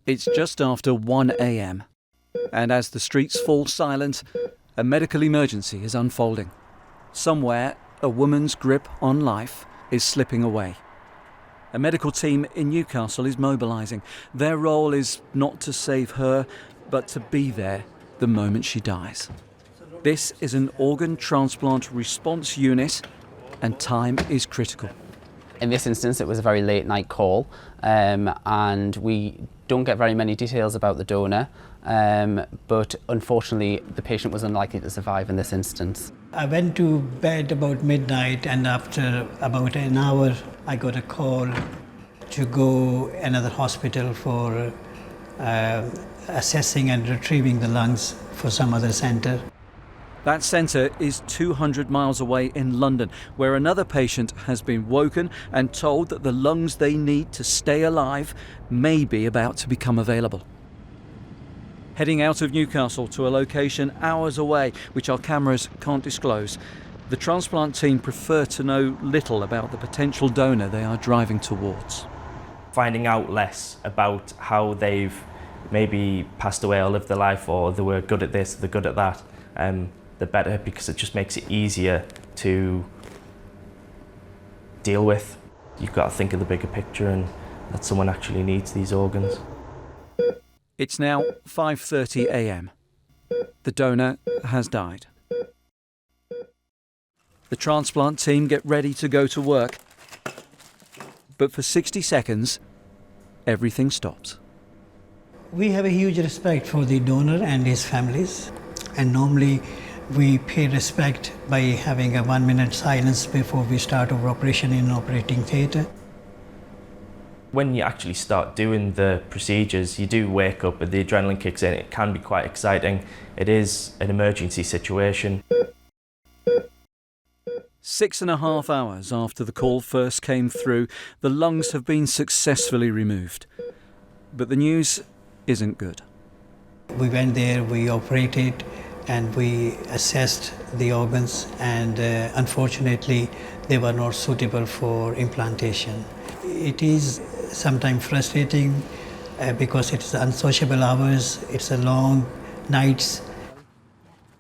It's just after 1 a.m, and as the streets fall silent, a medical emergency is unfolding. Somewhere, a woman's grip on life is slipping away. A medical team in Newcastle is mobilising. Their role is not to save her, but to be there the moment she dies. This is an organ transplant response unit, and time is critical. In this instance, it was a very late night call, and we don't get very many details about the donor, but unfortunately the patient was unlikely to survive in this instance. I went to bed about midnight, and after about an hour I got a call to go another hospital for assessing and retrieving the lungs for some other centre. That centre is 200 miles away in London, where another patient has been woken and told that the lungs they need to stay alive may be about to become available. Heading out of Newcastle to a location hours away, which our cameras can't disclose, the transplant team prefer to know little about the potential donor they are driving towards. Finding out less about how they've maybe passed away or lived their life, or they were good at this, they're good at that, the better, because it just makes it easier to deal with. You've got to think of the bigger picture and that someone actually needs these organs. It's now 5:30 a.m. The donor has died. The transplant team get ready to go to work. But for 60 seconds, everything stops. We have a huge respect for the donor and his families, and normally we pay respect by having a 1-minute silence before we start our operation in an operating theatre. When you actually start doing the procedures, you do wake up and the adrenaline kicks in. It can be quite exciting. It is an emergency situation. 6.5 hours after the call first came through, the lungs have been successfully removed. But the news isn't good. We went there, we operated, and we assessed the organs, and unfortunately they were not suitable for implantation. It is sometimes frustrating because it's unsociable hours, it's a long nights.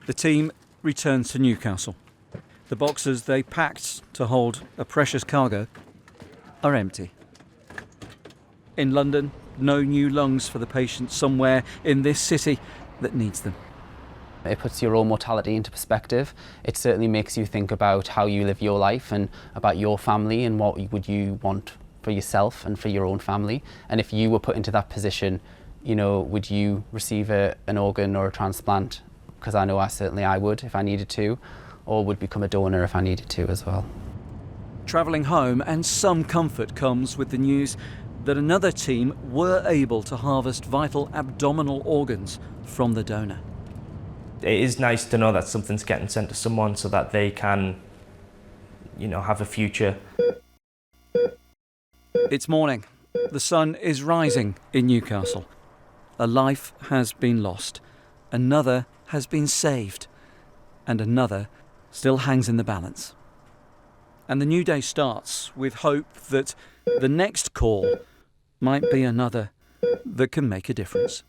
The team returns to Newcastle. The boxes they packed to hold a precious cargo are empty. In London, no new lungs for the patient somewhere in this city that needs them. It puts your own mortality into perspective. It certainly makes you think about how you live your life and about your family and what would you want for yourself and for your own family. And if you were put into that position, you know, would you receive an organ or a transplant? Because I know I would if I needed to, or would become a donor if I needed to as well. Travelling home, and some comfort comes with the news that another team were able to harvest vital abdominal organs from the donor. It is nice to know that something's getting sent to someone so that they can, you know, have a future. It's morning. The sun is rising in Newcastle. A life has been lost. Another has been saved. And another still hangs in the balance. And the new day starts with hope that the next call might be another that can make a difference.